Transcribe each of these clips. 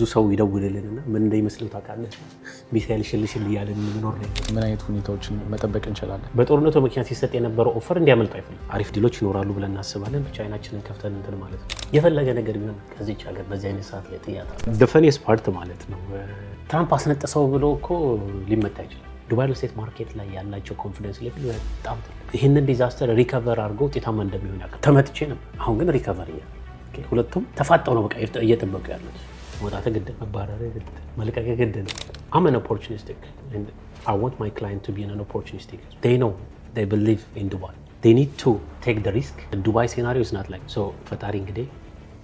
ብዙ ሰው ይደውልልንና ምን እንደሚመስለው ታውቃለህ? ሚሳኤል ሽልሽል እያለን የምንኖር ነው። ምን አይነት ሁኔታዎችን መጠበቅ እንችላለን? በጦርነቱ ምክንያት ሲሰጥ የነበረው ኦፈር እንዲያመልጥ አይፈልግም። አሪፍ ዲሎች ይኖራሉ ብለን እናስባለን። ብቻ አይናችንን ከፍተን እንትን ማለት ነው። የፈለገ ነገር ቢሆን ከዚች ሀገር በዚህ አይነት ሰዓት ላይ ጥያታ ደፈኔስ ፓርት ማለት ነው። ትራምፕ አስነጥሰው ብሎ እኮ ሊመታ ይችላል። ዱባይ ሪል ስቴት ማርኬት ላይ ያላቸው ኮንፊደንስ ሌቭል በጣም ትልቅ። ይህንን ዲዛስተር ሪከቨር አድርገው ውጤታማ እንደሚሆን ያውቃል። ተመትቼ ነበር። አሁን ግን ሪከቨር እያለ ሁለቱም ተፋጠው ነው በቃ እየጠበቁ ያሉት። መውጣት ግድ፣ መባረር ግድ፣ መልቀቅ ግድ ነው። I'm an opportunistic and I want my client to be an opportunistic. They know, they believe in Dubai. They need to take the risk. The Dubai scenario is not like so. ፈጣሪ እንግዲህ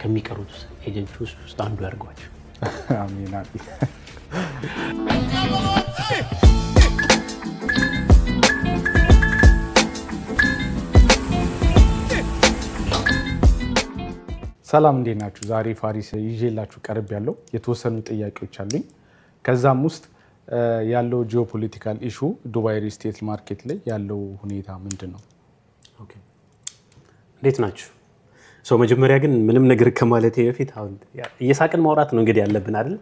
ከሚቀሩት ኤጀንቶች ውስጥ አንዱ ያድርጓቸው። አሜን። ሰላም እንዴት ናችሁ? ዛሬ ፋሪስ ይዤላችሁ ቀርብ ያለው የተወሰኑ ጥያቄዎች አሉኝ። ከዛም ውስጥ ያለው ጂኦፖለቲካል ኢሹ ዱባይ ሪል ስቴት ማርኬት ላይ ያለው ሁኔታ ምንድን ነው? እንዴት ናችሁ? መጀመሪያ ግን ምንም ነገር ከማለቴ በፊት አሁን እየሳቅን ማውራት ነው እንግዲህ ያለብን አይደል?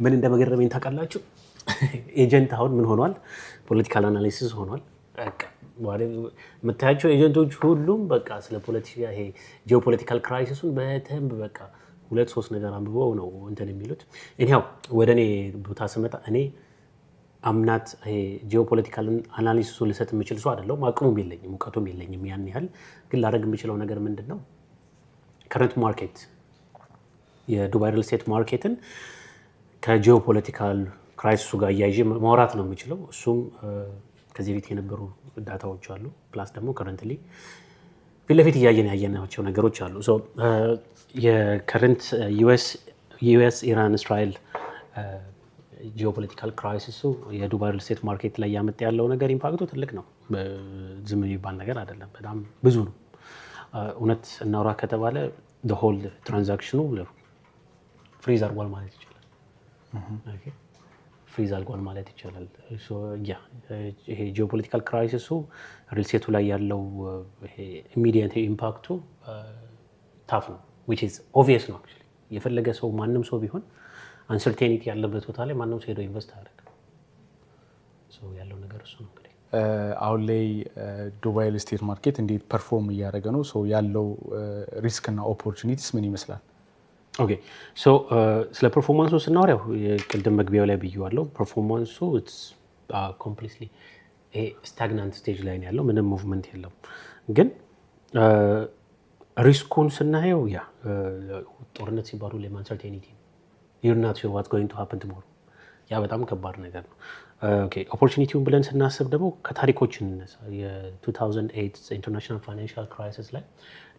ምን እንደመገረመኝ ታውቃላችሁ? ኤጀንት አሁን ምን ሆኗል? ፖለቲካል አናሊሲስ ሆኗል። የምታያቸው ኤጀንቶች ሁሉም በቃ ስለ ፖለቲካ ይሄ ጂኦፖለቲካል ክራይሲሱን በደንብ በቃ 2-3 ነገር አንብበው ነው እንትን የሚሉት። እኛው ወደ እኔ ቦታ ስመጣ እኔ አምናት ይሄ ጂኦፖለቲካል አናሊሲሱን ልሰጥ የምችል ሰው አይደለሁም። አቅሙም የለኝም፣ እውቀቱም የለኝም ያን ያህል። ግን ላደርግ የምችለው ነገር ምንድን ነው? ከረንት ማርኬት የዱባይ ሪል ስቴት ማርኬትን ከጂኦፖለቲካል ክራይሲሱ ጋር እያይዤ ማውራት ነው የምችለው። እሱም ከዚህ በፊት የነበሩ ዳታዎች አሉ፣ ፕላስ ደግሞ ከረንትሊ ፊት ለፊት እያየን ያየናቸው ነገሮች አሉ። የከረንት ዩኤስ ኢራን እስራኤል ጂኦፖለቲካል ክራይሲሱ የዱባይ ሪል ስቴት ማርኬት ላይ ያመጣ ያለው ነገር ኢምፓክቱ ትልቅ ነው። ዝም የሚባል ነገር አይደለም፣ በጣም ብዙ ነው። እውነት እናውራ ከተባለ ሆል ትራንዛክሽኑ ፍሪዝ አድርጓል ማለት ይቻላል። ፍሪዝ አድርጓል ማለት ይቻላል። ይሄ ጂኦፖለቲካል ክራይሲሱ ሪል ስቴቱ ላይ ያለው ኢሚዲየት ኢምፓክቱ ታፍ ነው፣ which is obvious ነው። actually የፈለገ ሰው ማንም ሰው ቢሆን አንሰርቴኒቲ ያለበት ቦታ ላይ ማንም ሰው ሄዶ ኢንቨስት አያደርግም። ያለው ነገር እሱ ነው። እንግዲህ አሁን ላይ ዱባይ ሪል ስቴት ማርኬት እንዴት ፐርፎርም እያደረገ ነው? ያለው ሪስክ እና ኦፖርቹኒቲስ ምን ይመስላል? ኦኬ ስለ ፐርፎርማንሱ ስናወራ ቅድም መግቢያው ላይ ብዬዋለሁ። ፐርፎርማንሱ ኮምፕሊትሊ ስታግናንት ስቴጅ ላይ ነው ያለው፣ ምንም ሙቭመንት የለም። ግን ሪስኩን ስናየው ጦርነት ሲባሉ ለማንሰርቴኒቲ you're not sure what's going to happen tomorrow። ያ በጣም ከባድ ነገር ነው። ኦፖርቹኒቲውን ብለን ስናስብ ደግሞ ከታሪኮች እንነሳ። የ2008 ኢንተርናሽናል ፋይናንሻል ክራይሲስ ላይ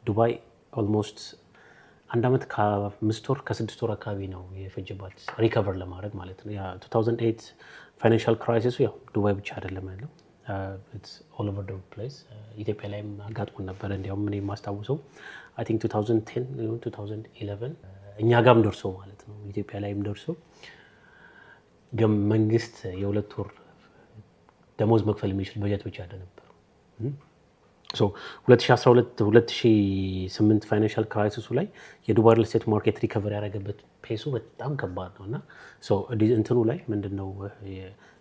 ዱባይ ኦልሞስት 1 ዓመት ከ5 ወር ከ6 ወር አካባቢ ነው የፈጀባት ሪከቨር ለማድረግ ማለት ነው። 2008 ፋይናንሻል ክራይሲሱ ዱባይ ብቻ አይደለም ያለው፣ ኢትስ ኦል ኦቨር ዘ ፕሌስ። ኢትዮጵያ ላይም አጋጥሞን ነበረ። እንዲያውም እኔ የማስታውሰው አይ ቲንክ 2010 ወይም 2011 እኛ ጋርም ደርሶ ማለት ነው፣ ኢትዮጵያ ላይም ደርሶ ግን መንግስት የ2 ወር ደሞዝ መክፈል የሚችል በጀት ብቻ ነበር። 2012-2008 ፋይናንሻል ክራይሲሱ ላይ የዱባይ ሪል ስቴት ማርኬት ሪከቨር ያደረገበት ፔሱ በጣም ከባድ ነው እና እንትኑ ላይ ምንድነው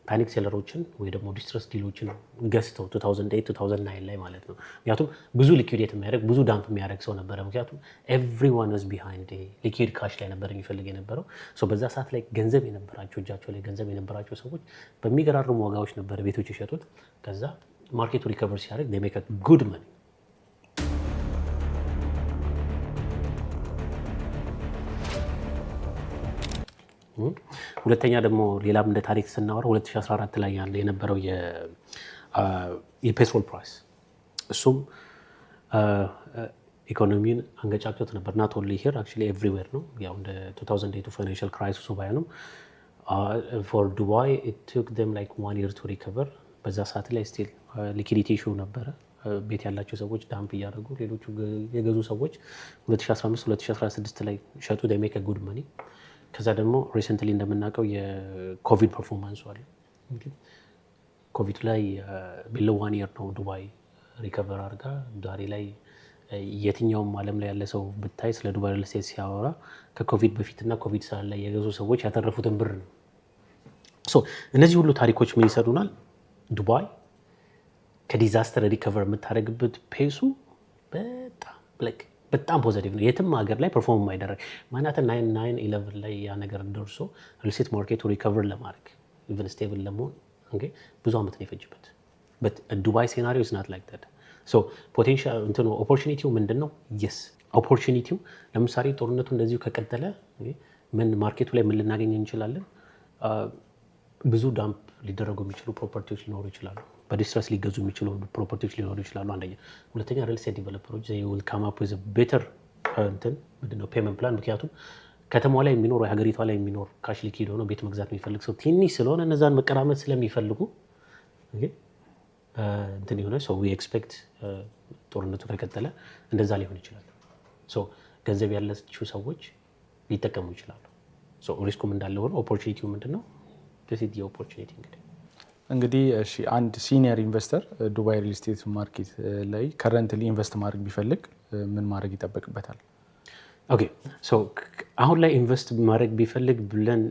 ፓኒክ ሴለሮችን ወይ ደግሞ ዲስትረስ ዲሎችን ገዝተው 2008-2009 ላይ ማለት ነው። ምክንያቱም ብዙ ሊኩዊዴት የሚያደርግ ብዙ ዳምፕ የሚያደርግ ሰው ነበረ። ምክንያቱም ኤቭሪዋን ዋዝ ቢሃይንድ ሊኩዊድ ካሽ ላይ ነበር የሚፈልግ የነበረው። በዛ ሰዓት ላይ ገንዘብ የነበራቸው እጃቸው ላይ ገንዘብ የነበራቸው ሰዎች በሚገራርሙ ዋጋዎች ነበር ቤቶች የሸጡት። ከዛ ማርኬቱ ሪከቨር ሲያደርግ they make a good money። ሁለተኛ ደግሞ ሌላም እንደ ታሪክ ስናወራ 2014 ላይ ያለ የነበረው የፔትሮል ፕራይስ እሱም ኢኮኖሚን አንገጫጭቶት ነበር። ናት ኦንሊ ሂር አክቹዋሊ ኤቭሪዌር ነው። ያው እንደ 2008 ፋይናንሻል ክራይሲሱ ባይሆንም ፎር ዱባይ it took them like 1 year to recover። በዛ ሰዓት ላይ ስቲል ሊኩዊዲቲ ኢሹ ነበረ። ቤት ያላቸው ሰዎች ዳምፕ እያደረጉ ሌሎቹ የገዙ ሰዎች 2015-2016 ላይ ሸጡ። they make a good money። ከዛ ደግሞ ሪሰንትሊ እንደምናውቀው የኮቪድ ፐርፎርማንሱ አለ። ኮቪድ ላይ ቢሎ 1 year ነው ዱባይ ሪከቨር አድርጋ ዛሬ ላይ የትኛውም ዓለም ላይ ያለ ሰው ብታይ ስለ ዱባይ ሪል ስቴት ሲያወራ ከኮቪድ በፊትና ኮቪድ ሰዓት ላይ የገዙ ሰዎች ያተረፉትን ብር ነው። እነዚህ ሁሉ ታሪኮች ምን ይሰዱናል? ዱባይ ከዲዛስተር ሪከቨር የምታደርግበት ፔሱ በጣም ፖዘቲቭ ነው። የትም ሀገር ላይ ፐርፎርም የማይደረግ ማናትን 9/11 ላይ ያ ነገር ደርሶ ሪል ስቴት ማርኬቱ ሪከቨር ለማድረግ ኢቨን ስቴብል ለመሆን ብዙ ዓመት ነው የፈጅበት። ዱባይ ሴናሪዮ ኢዝ ናት ላይክ ዛት። ፖቴንሻል እንትኑ ኦፖርቹኒቲው ምንድን ነው? የስ ኦፖርቹኒቲው ለምሳሌ ጦርነቱ እንደዚሁ ከቀጠለ ምን ማርኬቱ ላይ ምን ልናገኝ እንችላለን? ብዙ ዳምፕ ሊደረጉ የሚችሉ ፕሮፐርቲዎች ሊኖሩ ይችላሉ። በዲስትረስ ሊገዙ የሚችሉ ፕሮፐርቲዎች ሊኖሩ ይችላሉ። አንደኛ። ሁለተኛ ሪል ስቴት ዲቨሎፐሮች ዊል ካም አፕ ዊዝ ቤተር ምንድነው ፔመንት ፕላን። ምክንያቱም ከተማዋ ላይ የሚኖር ሀገሪቷ ላይ የሚኖር ካሽ ሊኪድ ሆኖ ቤት መግዛት የሚፈልግ ሰው ትንሽ ስለሆነ እነዛን መቀራመጥ ስለሚፈልጉ እንትን የሆነ ሰው ኤክስፔክት ጦርነቱ ከቀጠለ እንደዛ ሊሆን ይችላል። ገንዘብ ያላቸው ሰዎች ሊጠቀሙ ይችላሉ። ሪስኩም እንዳለ ሆነ ኦፖርቹኒቲው ምንድን ነው? ኦፖርቹኒቲ እንግዲህ እሺ፣ አንድ ሲኒየር ኢንቨስተር ዱባይ ሪል ስቴት ማርኬት ላይ ከረንትሊ ኢንቨስት ማድረግ ቢፈልግ ምን ማድረግ ይጠበቅበታል? ኦኬ አሁን ላይ ኢንቨስት ማድረግ ቢፈልግ ብለን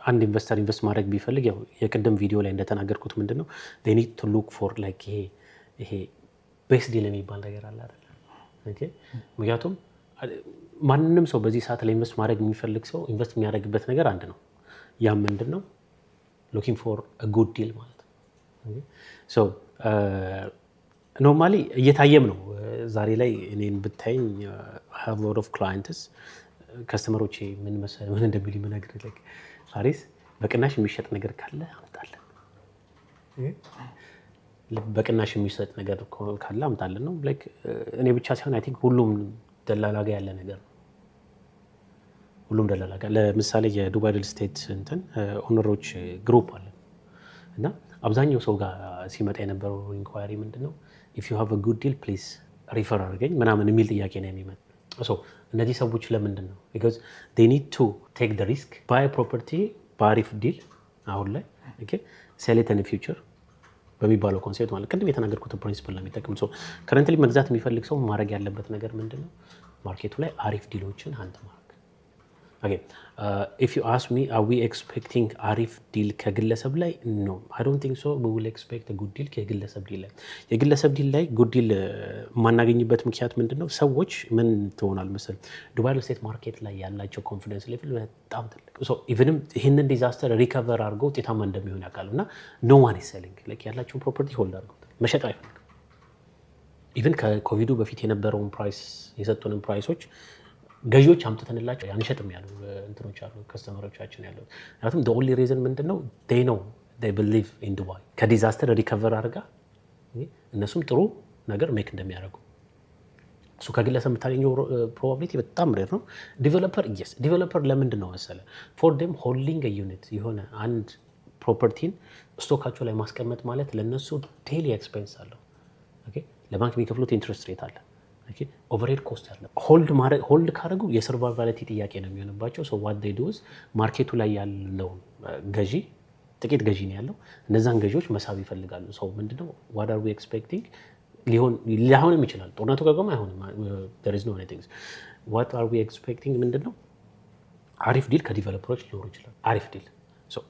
አንድ ኢንቨስተር ኢንቨስት ማድረግ ቢፈልግ ያው የቅድም ቪዲዮ ላይ እንደተናገርኩት ምንድን ነው they need to look for like ይሄ ቤስት ዲል የሚባል ነገር አለ አይደል? ምክንያቱም ማንንም ሰው በዚህ ሰዓት ላይ ኢንቨስት ማድረግ የሚፈልግ ሰው ኢንቨስት የሚያደርግበት ነገር አንድ ነው። ያ ምንድን ነው? ሎኪንግ ፎር አ ጉድ ዲል ማለት ነው። ኖርማሊ እየታየም ነው። ዛሬ ላይ እኔን ብታይኝ have a lot of clients ከስተመሮቼ ምን እንደሚሉ የምነግርህ ፋሪስ በቅናሽ የሚሸጥ ነገር ካለ አምጣለን፣ በቅናሽ የሚሸጥ ነገር ካለ አምጣለን ነው። እኔ ብቻ ሳይሆን አይ ቲንክ ሁሉም ደላላ ጋር ያለ ነገር ነው። ሁሉም ደላላ ጋር ለምሳሌ የዱባይ ሪል ስቴት ኦነሮች ግሩፕ አለ እና አብዛኛው ሰው ጋር ሲመጣ የነበረው ኢንኳሪ ምንድን ነው ኢፍ ዩ ሃቭ አ ጉድ ዲል ፕሊዝ ሪፈር አድርገኝ ምናምን የሚል ጥያቄ ነው የሚመጣ። እነዚህ ሰዎች ለምንድን ነው? ቢኮዝ they need to take the risk buy a property በአሪፍ ዲል አሁን ላይ sell it in the future በሚባለው ኮንሴፕት ማለት ቅድም የተናገርኩትን ፕሪንሲፕል ነው የሚጠቅም። ከረንትሊ መግዛት የሚፈልግ ሰው ማድረግ ያለበት ነገር ምንድን ነው? ማርኬቱ ላይ አሪፍ ዲሎችን ሀንት ማድረግ። if you ask me are we expecting አሪፍ ዲል ከግለሰብ ላይ? no I don't think so we will expect a good deal ከግለሰብ ዲል ላይ። የግለሰብ ዲል ላይ ጉድ ዲል የማናገኝበት ምክንያት ምንድን ነው? ሰዎች ምን ትሆናል መሰል ዱባይ ሪል ስቴት ማርኬት ላይ ያላቸው ኮንፊደንስ ሌቭል በጣም ትልቅ ኢቨንም ይህንን ዲዛስተር ሪከቨር አድርገው ውጤታማ እንደሚሆን ያውቃሉ እና no one is selling ያላቸውን ፕሮፐርቲ ሆልድ አድርገው መሸጥ አይፈልግም። ኢቨን ከኮቪዱ በፊት የነበረውን ፕራይስ የሰጡንን ፕራይሶች ገዢዎች አምጥተንላቸው አንሸጥም ያሉ እንትኖች አሉ ከስተመሮቻችን ያለው። ምክንያቱም the only reason ምንድነው they know they believe in Dubai ከዲዛስተር ሪከቨር አድርጋ እነሱም ጥሩ ነገር ሜክ እንደሚያደርጉ ከግለሰብ የምታገኘው ፕሮባቢሊቲ በጣም ሬር ነው። ዲቨሎፐር ለምንድን ነው መሰለ for them holding a unit የሆነ አንድ ፕሮፐርቲን ስቶካቸው ላይ ማስቀመጥ ማለት ለነሱ ዴይሊ ኤክስፔንስ አለው። ለባንክ የሚከፍሉት ኢንትረስት ሬት አለ፣ ኦቨርሄድ ኮስት አለ። ሆልድ ካደረጉ የሰርቫይቫሊቲ ጥያቄ ነው የሚሆንባቸው። what they do is ማርኬቱ ላይ ያለውን ገዢ ጥቂት ገዢ ነው ያለው፣ እነዛን ገዢዎች መሳብ ይፈልጋሉ። ምንድነው what are we expecting ሊሆንም ይችላል ጦርነቱ ከቆመ አይሆንም። there is no anything what are we expecting ምንድነው አሪፍ ዲል ከዲቨሎፐሮች ሊኖር ይችላል። አሪፍ ዲል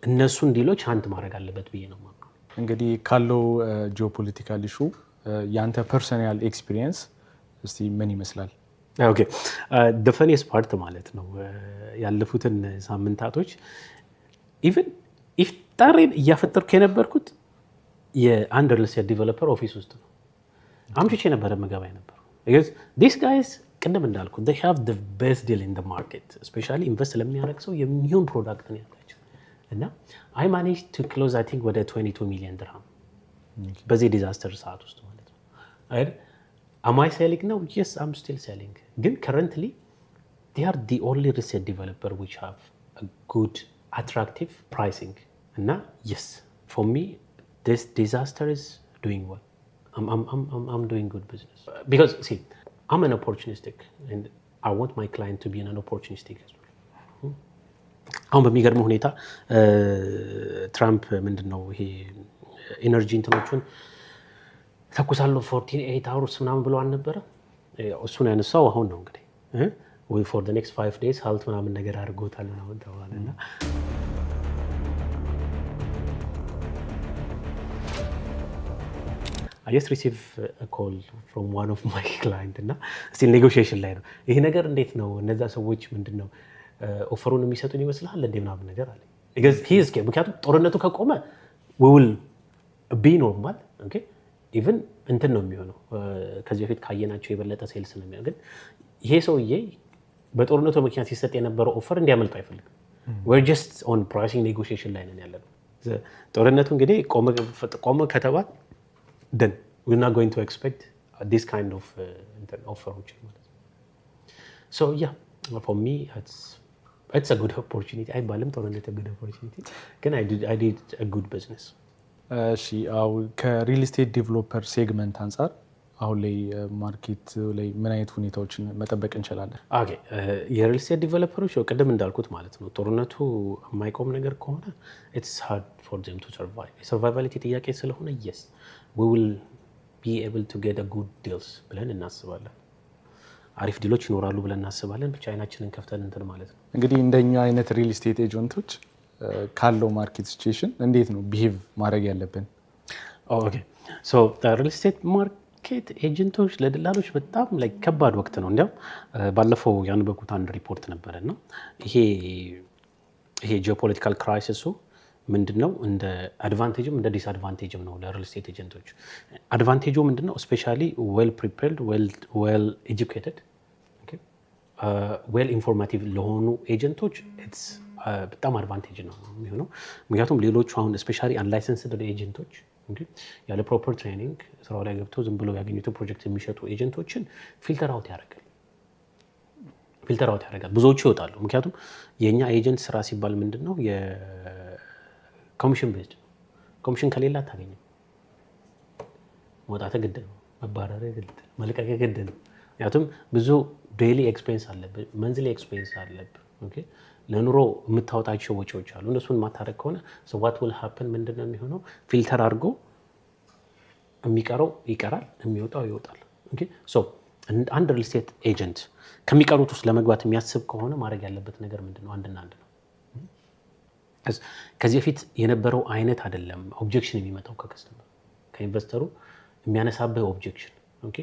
እነሱን ዲሎች አንድ ማድረግ አለበት ብዬ ነው የማውቀው። እንግዲህ ካለው ጂኦፖለቲካል ኢሹ ያንተ ፐርሰናል ኤክስፒሪየንስ እስቲ ምን ይመስላል? ኦኬ the funniest part ማለት ነው ያለፉትን ሳምንታቶች ኢቭን ኢፍጣሬን እያፈጠርኩ የነበርኩት የአንድ ሪል ስቴት ዲቨሎፐር ኦፊስ ውስጥ ነው። አምሽቼ ነበረ መገባ የነበረው because these guys ቅድም እንዳልኩ they have the best deal in the market especially invest ለሚያደርግ ሰው የሚሆን ፕሮዳክት ነው ያላቸው እና I managed to close I think ወደ 22 ሚሊዮን ድርሃም በዚህ ዲዛስተር ሰዓት ውስጥ ማለት ነው አይደል? am I selling now? yes I'm still selling ግን currently they are the only real estate developer which have a good attractive pricing እና yes for me this disaster is doing well. I'm doing good business because see I'm an opportunistic and I want my client to be an opportunistic as well. አሁን በሚገርም ሁኔታ ትራምፕ ምንድነው ይሄ ኢነርጂ እንትኖቹን ተኩሳለሁ 48 hours ምናምን ብሎ አልነበረ? እሱን ያነሳው አሁን ነው እንግዲህ ወይ ፎር ዘ ኔክስት 5 days ሀልት ምናምን ነገር አድርጎታል ምናምን ተባለና I just received a call from one of my client እና still negotiation ላይ ነው ይሄ ነገር እንዴት ነው እነዛ ሰዎች ምንድነው ኦፈሩን የሚሰጡን ይመስልሃል እንደ ምናምን ነገር አለ because he is scared ምክንያቱም ጦርነቱ ከቆመ we will be normal okay even እንትን ነው የሚሆነው ከዚህ በፊት ካየናቸው የበለጠ ሴልስ ነው የሚሆነው ግን ይሄ ሰውዬ በጦርነቱ ምክንያት ሲሰጥ የነበረው ኦፈር እንዲያመልጡ አይፈልግም we're just on pricing negotiation ላይ ነን ያለነው ጦርነቱ እንግዲህ ቆመ ከተባለ then we're not going to expect this kind of offer so yeah for me it's a good opportunity አይባልም ጦርነት a good opportunity ግን I did a good business እሺ አው ከሪል ስቴት ዴቨሎፐር ሴግመንት አንፃር አሁን ላይ ማርኬት ላይ ምን አይነት ሁኔታዎችን መጠበቅ እንችላለን? ኦኬ የሪል ስቴት ዴቨሎፐሮች ቅድም እንዳልኩት ማለት ነው ጦርነቱ የማይቆም ነገር ከሆነ it's hard for them to survive survivability ጥያቄ ስለሆነ yes we will be able to get a good deals ብለን እናስባለን አሪፍ ዲሎች ይኖራሉ ብለን እናስባለን ብቻ አይናችንን ከፍተን እንትን ማለት ነው እንግዲህ እንደኛ አይነት ሪል ስቴት ኤጀንቶች ካለው ማርኬት ሲቹዌሽን እንዴት ነው ቢሄቭ ማድረግ ያለብን? ኦኬ ሶ ሪል ስቴት ማርኬት ኤጀንቶች ለደላሎች በጣም ላይ ከባድ ወቅት ነው እንዲያው ባለፈው ያነበብኩት አንድ ሪፖርት ነበርና ይሄ ጂኦፖለቲካል ክራይሲሱ ምንድነው እንደ አድቫንቴጅም እንደ ዲስአድቫንቴጅም ነው ለሪል ስቴት ኤጀንቶች አድቫንቴጁ ምንድነው ስፔሻሊ ዌል ፕሪፔርድ ዌል ኤጁኬትድ ኦኬ ዌል ኢንፎርማቲቭ ለሆኑ ኤጀንቶች ኢትስ በጣም አድቫንቴጅ ነው የሚሆነው ምክንያቱም ሌሎቹ አሁን ስፔሻሊ አንላይሰንስድ ኤጀንቶች እንግዲህ ያለ ፕሮፐር ትሬኒንግ ስራው ላይ ገብተው ዝም ብለው ያገኙትን ፕሮጀክት የሚሸጡ ኤጀንቶችን ፊልተር አውት ያደርጋል ብዙዎቹ ይወጣሉ ምክንያቱም የኛ ኤጀንት ስራ ሲባል ምንድነው የኮሚሽን ቤዝድ ነው ኮሚሽን ከሌላ አታገኝም መውጣት ግድ ነው መባረር ግድ ነው መልቀቅ ግድ ነው ምክንያቱም ብዙ ዴይሊ ኤክስፔንስ አለብህ መንዝሊ ኤክስፔንስ አለብህ ኦኬ ለኑሮ የምታወጣቸው ወጪዎች አሉ እነሱን ማታረግ ከሆነ so what will happen ምንድነው የሚሆነው ፊልተር አድርጎ የሚቀረው ይቀራል የሚወጣው ይወጣል ኦኬ so አንድ ሪል ስቴት ኤጀንት ከሚቀሩት ውስጥ ለመግባት የሚያስብ ከሆነ ማድረግ ያለበት ነገር ምንድነው አንድና አንድ ነው ከዚህ በፊት የነበረው አይነት አይደለም ኦብጀክሽን የሚመጣው ከከስተመር ከኢንቨስተሩ የሚያነሳብህ ኦብጀክሽን ኦኬ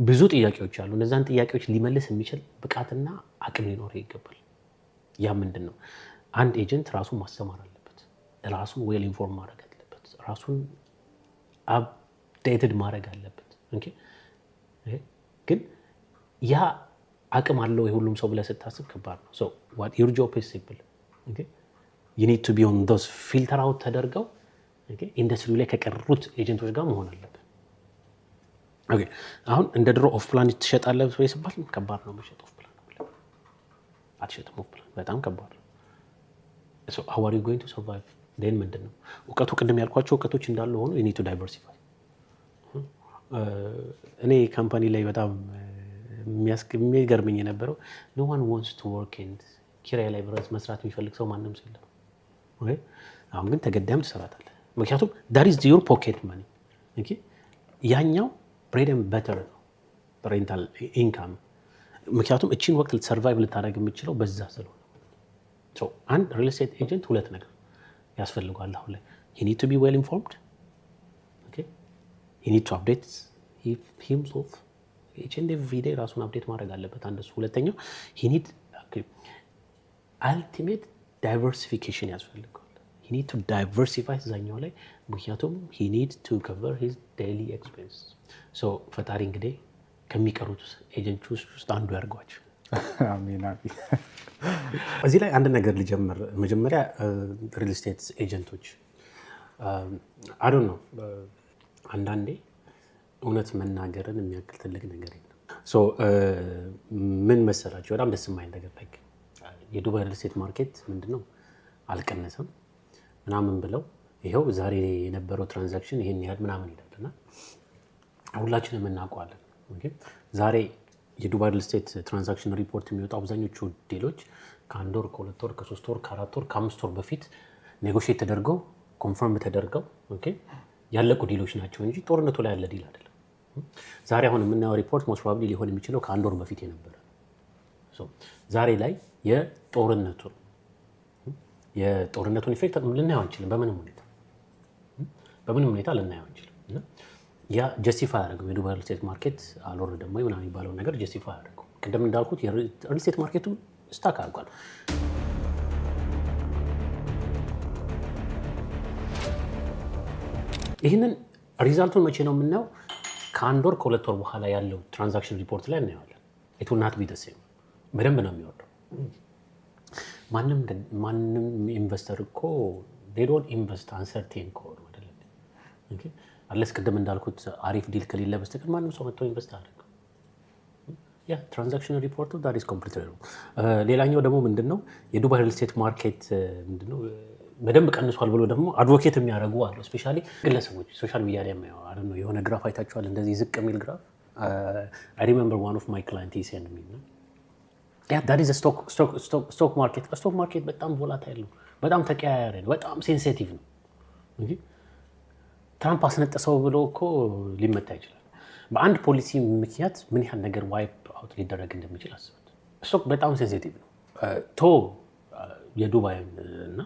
ብዙ ጥያቄዎች አሉ እነዛን ጥያቄዎች ሊመልስ የሚችል ብቃትና አቅም ሊኖር ይገባል ያ ምንድነው አንድ ኤጀንት ራሱን ማስተማር አለበት ራሱን ዌል ኢንፎርም ማድረግ አለበት ራሱን አፕዴትድ ማድረግ አለበት ኦኬ ግን ያ አቅም አለው የሁሉም ሰው ብለህ ስታስብ ከባድ ነው so what your job is simple okay you need to be on those filter out ተደርገው okay ኢንዱስትሪ ላይ ከቀሩት ኤጀንቶች ጋር መሆን አለበት ኦኬ አሁን እንደ ድሮ ኦፍ ፕላን ትሸጣለህ ወይ ሲባል ከባድ ነው መሸጥ ኦፍ ፕላን አትሸጥም ኦፍ ፕላን በጣም ከባድ ነው so how are you going to survive then ምንድነው እውቀቱ ቅድም ያልኳቸው እውቀቶች እንዳሉ ሆኖ you need to diversify እኔ ካምፓኒ ላይ በጣም የሚገርመኝ የነበረው no one wants to work in ኪራይ ላይ መስራት የሚፈልግ ሰው ማንም ሰው የለም ኦኬ አሁን ግን ተገዳም ትሰራታለህ ምክንያቱም that is your pocket money ኦኬ ያኛው bread and butter ነው ሬንታል ኢንካም ምክንያቱም እቺን ወቅት ሰርቫይቭ ልታደርግ የምትችለው በዛ ስለሆነ so አንድ ሪል ስቴት ኤጀንት ሁለት ነገር ያስፈልጋል አሁን ላይ he need to be well informed okay he need to update himself each and every day ራሱን አፕዴት ማድረግ አለበት አንድ እሱ ሁለተኛው he need ultimate diversification ያስፈልጋል he need to diversify ዛኛው ላይ ምክንያቱም he need to cover his daily expenses so ፈጣሪ እንግዲህ ከሚቀሩት ኤጀንቶች ውስጥ አንዱ ያርጓቸው አሜን አሜን እዚህ ላይ አንድ ነገር ልጀምር መጀመሪያ ሪል ስቴት ኤጀንቶች I don't know አንዳንዴ እውነት መናገርን የሚያክል ትልቅ ነገር የለም so ምን መሰላችሁ በጣም ደስ የማይል ነገር ላይ የዱባይ ሪል ስቴት ማርኬት ምንድነው አልቀነሰም ምናምን ብለው ይሄው ዛሬ የነበረው ትራንዛክሽን ይሄን ያህል ምናምን ይላልና ሁላችንም እናውቀዋለን ኦኬ ዛሬ የዱባይ ሪል ስቴት ትራንዛክሽን ሪፖርት የሚወጣው አብዛኞቹ ዲሎች ከአንድ ወር ከሁለት ወር ከሶስት ወር ከአራት ወር ከአምስት ወር በፊት ኔጎሺዬት ተደርገው ኮንፈርም ተደርገው ኦኬ ያለቁ ዲሎች ናቸው እንጂ ጦርነቱ ላይ ያለ ዲል አይደለም ዛሬ አሁን የምናየው ሪፖርት ሞስት ፕሮባብሊ ሊሆን የሚችለው ከአንድ ወር በፊት የነበረ ዛሬ ላይ የጦርነቱን ኢፌክት ልናየው አንችልም። በምንም ሁኔታ ልናየው አንችልም። ያ ጀስቲፋይ አያደርግም። የዱባይ ሪል ስቴት ማርኬት አልወረደም ወይ ምናምን የሚባለው ነገር ጀስቲፋይ አያደርግም። ቅድም እንዳልኩት የሪል ስቴት ማርኬቱ ስታክ አድርጓል። ይህንን ሪዛልቱን መቼ ነው የምናየው? ከአንድ ወር ከሁለት ወር በኋላ ያለው ትራንዛክሽን ሪፖርት ላይ እናየዋለን። ኢት ዊል ናት ቢ ዘ ሴም። በደንብ ነው የሚወርደው። ማንም ኢንቨስተር እኮ ዶንት ኢንቨስት አንሰርቴን ከሆነ አይደለም አለስ ቅድም እንዳልኩት አሪፍ ዲል ከሌለ በስተቀር ማንም ሰው መጥቶ ኢንቨስት አያደርግም። ያ ትራንዛክሽን ሪፖርቱ ዳት ኢዝ ኮምፕሊትሊ ነው። ሌላኛው ደግሞ ምንድነው የዱባይ ሪል ስቴት ማርኬት ምንድነው በደንብ ቀንሷል ብሎ ደግሞ አድቮኬት የሚያደርጉ አሉ። ስፔሻሊ ግለሰቦች ሶሻል ሚዲያ ላይ የሚያዩ የሆነ ግራፍ አይታችኋል፣ እንደዚህ ዝቅ የሚል ግራፍ። አይ ሪሜምበር ዋን ኦፍ ማይ ክላይንት ሴንድ ሚ ነው ዳት ኢዝ ስቶክ ማርኬት። ስቶክ ማርኬት በጣም ቮላታይል ነው፣ በጣም ተቀያያሪ ነው፣ በጣም ሴንሲቲቭ ነው እንጂ ትራምፕ አስነጠሰው ብሎ እኮ ሊመታ ይችላል። በአንድ ፖሊሲ ምክንያት ምን ያህል ነገር ዋይፕ አውት ሊደረግ እንደሚችል አስቡት። ስቶክ በጣም ሴንሲቲቭ ነው። የዱባይን እና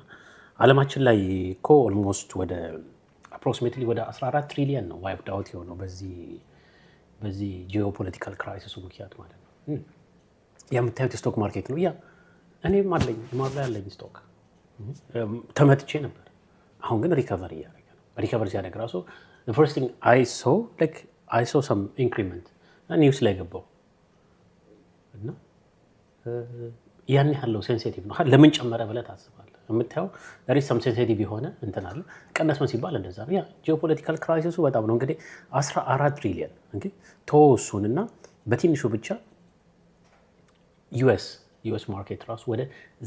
ዓለማችን ላይ እኮ ኦልሞስት ወደ አፕሮክሲሜትሊ ወደ 14 ትሪሊየን ነው ዋይፕድ አውት የሆነው በዚህ ጂኦፖለቲካል ክራይሲሱ ምክንያት ማለት ነው። የምታዩት የስቶክ ማርኬት ነው። ያ እኔም አለኝ ላይ ያለኝ ስቶክ ተመትቼ ነበር። አሁን ግን ሪከቨሪ እያደረገ ነው። ሪከቨሪ ሲያደርግ ራሱ ፈርስት ቲንግ አይ ሶ ሰም ኢንክሪመንት ኒውስ ላይ ገባው እና ያን ያለው ሴንሲቲቭ ነው። ለምን ጨመረ ብለህ ታስባለህ? የምታየው ሰም ሴንሲቲቭ የሆነ እንትን አለ። ቀነስም ሲባል እንደዛ ነው። ያ ጂኦፖለቲካል ክራይሲሱ በጣም ነው። እንግዲህ 14 ትሪሊየን እንግዲህ ተወሱን እና በትንሹ ብቻ ዩኤስ ማርኬት ራሱ ወደ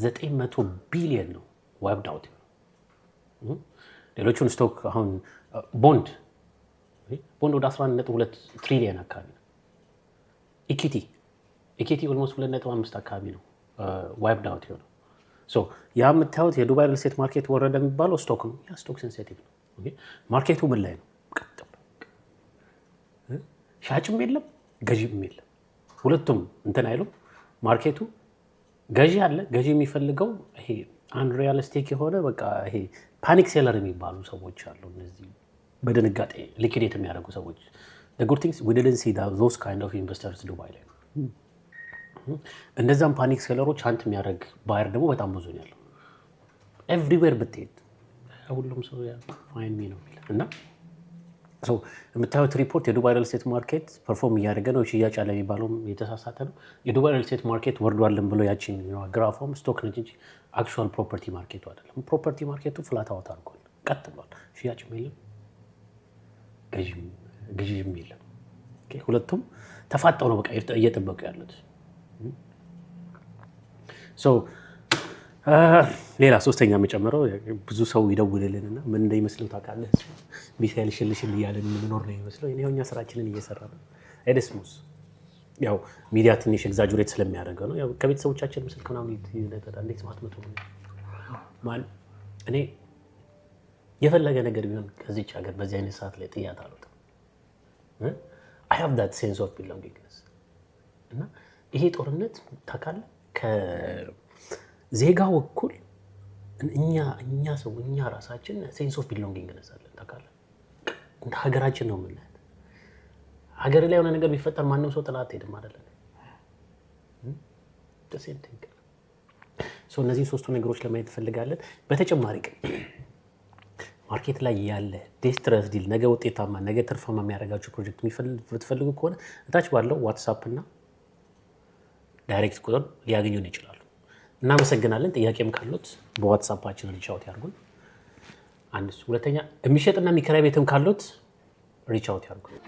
900 ቢሊየን ነው ዋይፕድ አውት። ሌሎቹን ስቶክ አሁን ቦንድ ወደ 11.2 ትሪሊየን አካባቢ ነው። ኢኩዊቲ ኦልሞስት 2.5 አካባቢ ነው ዋይፕድ አውት የሆነው። ያ የምታዩት የዱባይ ሪል ስቴት ማርኬት ወረደ የሚባለው ስቶክ ነው። ያ ስቶክ ሴንሲቲቭ ነው። ማርኬቱ ምን ላይ ነው? ሻጭም የለም ገዢም የለም። ሁለቱም እንትን አይሉም። ማርኬቱ ገዢ አለ። ገዢ የሚፈልገው ይሄ አንሪያሊስቲክ የሆነ በቃ ይሄ ፓኒክ ሴለር የሚባሉ ሰዎች አሉ። እነዚህ በድንጋጤ ሊኪዴት የሚያደርጉ ሰዎች ጉድ ቲንግስ ዊ ዲድንት ሲ ዞዝ ካይንድ ኦፍ ኢንቨስተርስ ዱባይ ላይ። እነዛም ፓኒክ ሴለሮች አንት የሚያደርግ ባየር ደግሞ በጣም ብዙ ነው ያለው። ኤቭሪዌር ብትሄድ ሁሉም ሰው ፋይን ሚ ነው የሚል እና የምታዩት ሪፖርት የዱባይ ሪል ስቴት ማርኬት ፐርፎርም እያደረገ ነው። ሽያጭ ያለ የሚባለውም የተሳሳተ ነው። የዱባይ ሪል ስቴት ማርኬት ወርዷልን ብሎ ያችን ግራፏም ስቶክ ነች እንጂ አክቹዋል ፕሮፐርቲ ማርኬቱ አይደለም። ፕሮፐርቲ ማርኬቱ ፍላት አውት አድርጓል፣ ቀጥ ብሏል። ሽያጭም የለም ግዢም የለም። ሁለቱም ተፋጠው ነው በቃ እየጠበቁ ያሉት። ሌላ ሶስተኛ የምጨምረው ብዙ ሰው ይደውልልንና ምን እንደሚመስለው ታውቃለህ? ሚሳኤል ሽልሽል እያለን የምንኖር ነው የሚመስለው። እኛ ስራችንን እየሰራ ነው። ኤደስሙስ ያው ሚዲያ ትንሽ ኤግዛጁሬት ስለሚያደርገው ነው። ያው ከቤተሰቦቻችን ምስልክ ምናምን እንዴት ማትመጡ ማን እኔ የፈለገ ነገር ቢሆን ከዚች ሀገር በዚህ አይነት ሰዓት ላይ ጥያት አልወጣም። I have that sense of belongingness እና ይሄ ጦርነት ታውቃለህ ከዜጋው እኩል እኛ ራሳችን ሴንስ ኦፍ ቢሎንጊንግ ነሳለን። ታውቃለህ እንደ ሀገራችን ነው የምናያት። ሀገር ላይ የሆነ ነገር ቢፈጠር ማንም ሰው ጥላት ሄድም አይደለም። እነዚህን ሶስቱ ነገሮች ለማየት እንፈልጋለን። በተጨማሪ ግን ማርኬት ላይ ያለ ዲስትረስ ዲል ነገ ውጤታማ ነገ ትርፋማ የሚያደርጋቸው ፕሮጀክት የምትፈልጉ ከሆነ እታች ባለው ዋትሳፕ እና ዳይሬክት ቁጥር ሊያገኙን ይችላሉ። እናመሰግናለን። ጥያቄም ካሉት በዋትሳፓችን ሪች አውት ያርጉን። አንድ ሁለተኛ የሚሸጥና የሚከራይ ቤትም ካሉት ሪች አውት ያርጉን።